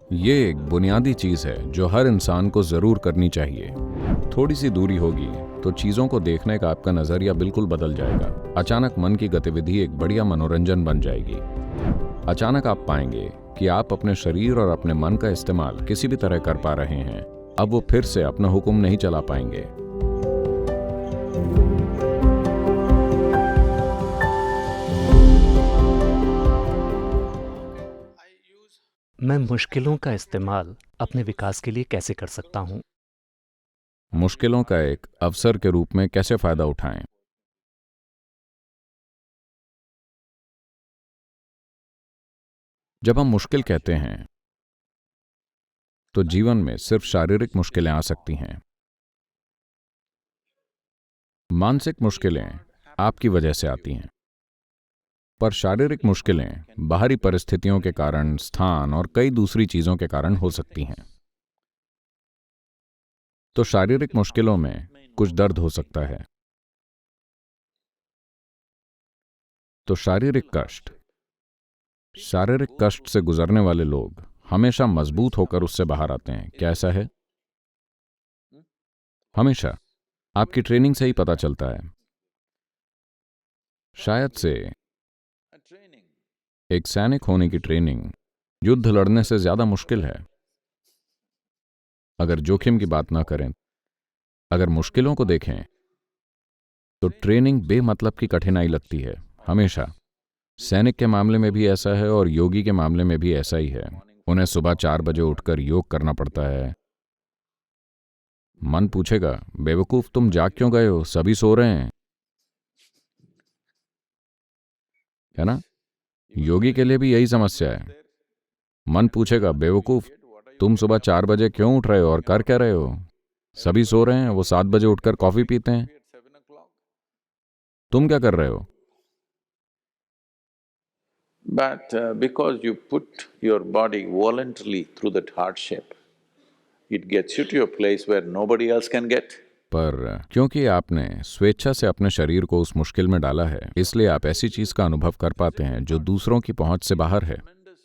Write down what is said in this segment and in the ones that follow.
ये एक बुनियादी चीज़ है जो हर इंसान को ज़रूर करनी चाहिए। थोड़ी सी दूरी होगी तो चीज़ों को देखने का आपका नज़रिया बिल्कुल बदल जाएगा। अचानक मन की गतिविधि एक बढ़िया मनोरंजन बन जाएगी। अचानक आप पाएंगे कि आप अपने शरीर और अपने मन का इस्तेमाल किसी भी तरह कर पा रहे हैं। अब वो फिर से अपना हुक्म नहीं चला पाएंगे। मैं मुश्किलों का इस्तेमाल अपने विकास के लिए कैसे कर सकता हूँ? मुश्किलों का एक अवसर के रूप में कैसे फायदा उठाएं? जब हम मुश्किल कहते हैं तो जीवन में सिर्फ शारीरिक मुश्किलें आ सकती हैं। मानसिक मुश्किलें आपकी वजह से आती हैं, पर शारीरिक मुश्किलें बाहरी परिस्थितियों के कारण, स्थान और कई दूसरी चीजों के कारण हो सकती हैं। तो शारीरिक मुश्किलों में कुछ दर्द हो सकता है। तो शारीरिक कष्ट से गुजरने वाले लोग हमेशा मजबूत होकर उससे बाहर आते हैं। क्या ऐसा है? हमेशा आपकी ट्रेनिंग से ही पता चलता है। शायद से एक सैनिक होने की ट्रेनिंग युद्ध लड़ने से ज्यादा मुश्किल है। अगर जोखिम की बात ना करें, अगर मुश्किलों को देखें तो ट्रेनिंग बेमतलब की कठिनाई लगती है। हमेशा सैनिक के मामले में भी ऐसा है और योगी के मामले में भी ऐसा ही है। उन्हें सुबह 4 बजे उठकर योग करना पड़ता है। मन पूछेगा, बेवकूफ तुम जाग क्यों गए हो, सभी सो रहे हैं, है ना? योगी के लिए भी यही समस्या है। मन पूछेगा, बेवकूफ तुम सुबह 4 बजे क्यों उठ रहे हो और कर क्या रहे हो, सभी सो रहे हैं, वो 7 बजे उठकर कॉफी पीते हैं, तुम क्या कर रहे हो? But because you put your body voluntarily through that hardship, it gets you to a place where nobody else can get. पर क्योंकि आपने स्वेच्छा से अपने शरीर को उस मुश्किल में डाला है, इसलिए आप ऐसी चीज का अनुभव कर पाते हैं जो दूसरों की पहुंच से बाहर है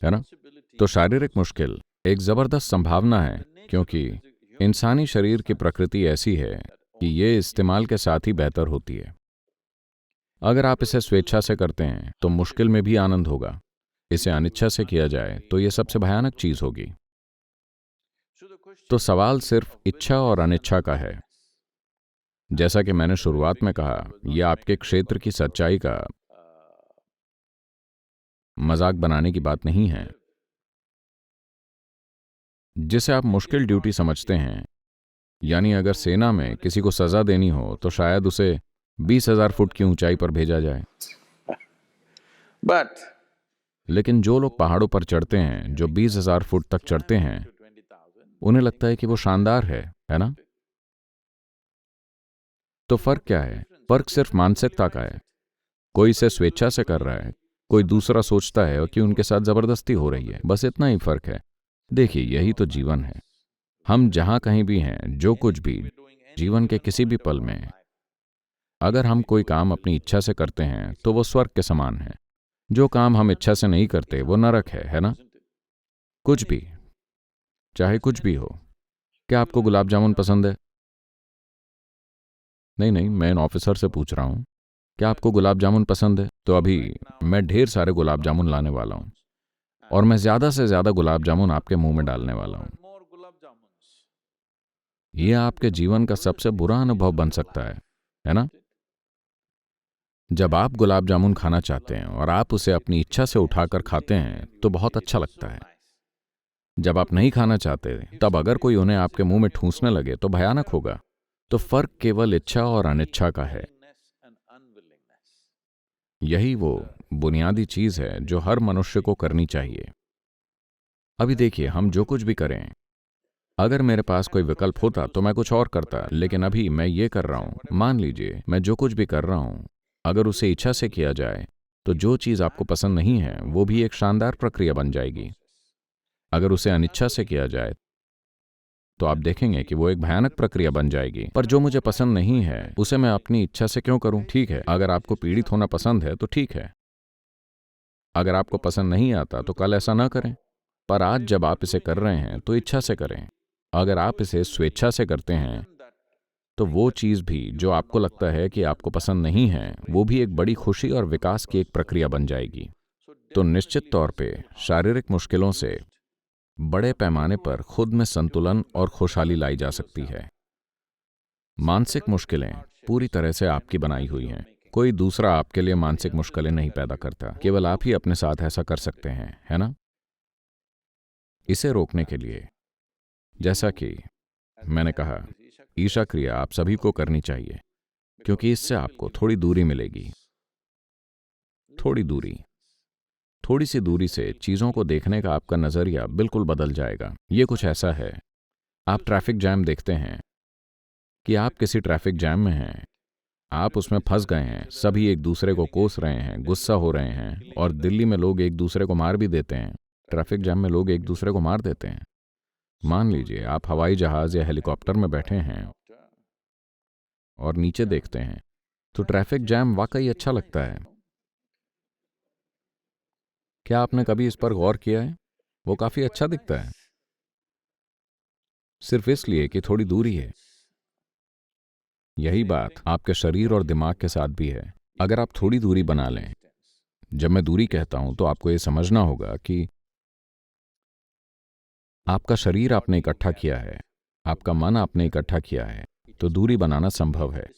ना? तो शारीरिक मुश्किल एक जबरदस्त संभावना है, क्योंकि इंसानी शरीर की प्रकृति ऐसी है कि ये इस्तेमाल के साथ ही बेहतर होती है। अगर आप इसे स्वेच्छा से करते हैं तो मुश्किल में भी आनंद होगा। इसे अनिच्छा से किया जाए तो ये सबसे भयानक चीज होगी। तो सवाल सिर्फ इच्छा और अनिच्छा का है। जैसा कि मैंने शुरुआत में कहा, यह आपके क्षेत्र की सच्चाई का मजाक बनाने की बात नहीं है। जिसे आप मुश्किल ड्यूटी समझते हैं, यानी अगर सेना में किसी को सजा देनी हो तो शायद उसे 20,000 फुट की ऊंचाई पर भेजा जाए। But लेकिन जो लोग पहाड़ों पर चढ़ते हैं, जो 20,000 फुट तक चढ़ते हैं, उन्हें लगता है कि वो शानदार है ना? तो फर्क क्या है? फर्क सिर्फ मानसिकता का है। कोई इसे स्वेच्छा से कर रहा है, कोई दूसरा सोचता है कि उनके साथ जबरदस्ती हो रही है। बस इतना ही फर्क है। देखिए, यही तो जीवन है। हम जहां कहीं भी हैं, जो कुछ भी जीवन के किसी भी पल में, अगर हम कोई काम अपनी इच्छा से करते हैं तो वो स्वर्ग के समान है। जो काम हम इच्छा से नहीं करते वो नरक है ना? कुछ भी, चाहे कुछ भी हो। क्या आपको गुलाब जामुन पसंद है? नहीं, मैं इन ऑफिसर से पूछ रहा हूं, क्या आपको गुलाब जामुन पसंद है? तो अभी मैं ढेर सारे गुलाब जामुन लाने वाला हूं और मैं ज्यादा से ज्यादा गुलाब जामुन आपके मुंह में डालने वाला हूं। यह आपके जीवन का सबसे बुरा अनुभव बन सकता है ना? जब आप गुलाब जामुन खाना चाहते हैं और आप उसे अपनी इच्छा से उठाकर खाते हैं तो बहुत अच्छा लगता है। जब आप नहीं खाना चाहते, तब अगर कोई उन्हें आपके मुंह में ठूंसने लगे तो भयानक होगा। तो फर्क केवल इच्छा और अनिच्छा का है। यही वो बुनियादी चीज है जो हर मनुष्य को करनी चाहिए। अभी देखिए, हम जो कुछ भी करें, अगर मेरे पास कोई विकल्प होता तो मैं कुछ और करता, लेकिन अभी मैं ये कर रहा हूं। मान लीजिए मैं जो कुछ भी कर रहा हूं, अगर उसे इच्छा से किया जाए तो जो चीज आपको पसंद नहीं है वो भी एक शानदार प्रक्रिया बन जाएगी। अगर उसे अनिच्छा से किया जाए तो आप देखेंगे कि वो एक भयानक प्रक्रिया बन जाएगी। पर जो मुझे पसंद नहीं है उसे मैं अपनी इच्छा से क्यों करूं? ठीक है, अगर आपको पीड़ित होना पसंद है तो ठीक है। अगर आपको पसंद नहीं आता तो कल ऐसा ना करें। पर आज जब आप इसे कर रहे हैं तो इच्छा से करें। अगर आप इसे स्वेच्छा से करते हैं तो वो चीज़ भी जो आपको लगता है कि आपको पसंद नहीं है, वो भी एक बड़ी खुशी और विकास की एक प्रक्रिया बन जाएगी। तो निश्चित तौर पे शारीरिक मुश्किलों से बड़े पैमाने पर खुद में संतुलन और खुशहाली लाई जा सकती है। मानसिक मुश्किलें पूरी तरह से आपकी बनाई हुई हैं। कोई दूसरा आपके लिए मानसिक मुश्किलें नहीं पैदा करता, केवल आप ही अपने साथ ऐसा कर सकते हैं, है ना? इसे रोकने के लिए, जैसा कि मैंने कहा, ईशा क्रिया आप सभी को करनी चाहिए, क्योंकि इससे आपको थोड़ी दूरी मिलेगी। थोड़ी सी दूरी से चीज़ों को देखने का आपका नज़रिया बिल्कुल बदल जाएगा। ये कुछ ऐसा है, आप ट्रैफिक जैम देखते हैं कि आप किसी ट्रैफिक जैम में हैं, आप उसमें फंस गए हैं, सभी एक दूसरे को कोस रहे हैं, गुस्सा हो रहे हैं, और दिल्ली में लोग एक दूसरे को मार भी देते हैं। ट्रैफिक जैम में लोग एक दूसरे को मार देते हैं। मान लीजिए आप हवाई जहाज़ या हेलीकॉप्टर में बैठे हैं और नीचे देखते हैं, तो ट्रैफिक जैम वाकई अच्छा लगता है। क्या आपने कभी इस पर गौर किया है? वो काफ़ी अच्छा दिखता है, सिर्फ इसलिए कि थोड़ी दूरी है। यही बात आपके शरीर और दिमाग के साथ भी है। अगर आप थोड़ी दूरी बना लें, जब मैं दूरी कहता हूं तो आपको ये समझना होगा कि आपका शरीर आपने इकट्ठा किया है, आपका मन आपने इकट्ठा किया है, तो दूरी बनाना संभव है।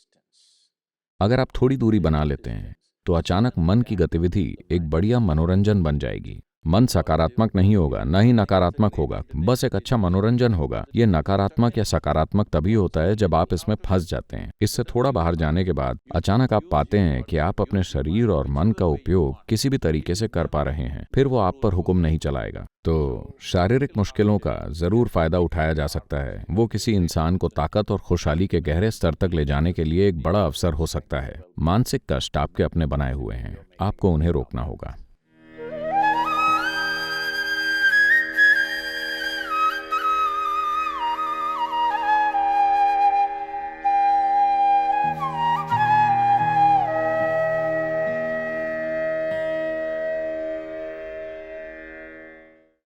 अगर आप थोड़ी दूरी बना लेते हैं तो अचानक मन की गतिविधि एक बढ़िया मनोरंजन बन जाएगी। मन सकारात्मक नहीं होगा, न ही नकारात्मक होगा, बस एक अच्छा मनोरंजन होगा। ये नकारात्मक या सकारात्मक तभी होता है जब आप इसमें फंस जाते हैं। इससे थोड़ा बाहर जाने के बाद अचानक आप पाते हैं कि आप अपने शरीर और मन का उपयोग किसी भी तरीके से कर पा रहे हैं, फिर वो आप पर हुक्म नहीं चलाएगा। तो शारीरिक मुश्किलों का जरूर फायदा उठाया जा सकता है। वो किसी इंसान को ताकत और खुशहाली के गहरे स्तर तक ले जाने के लिए एक बड़ा अवसर हो सकता है। मानसिक कष्ट आपके अपने बनाए हुए हैं, आपको उन्हें रोकना होगा।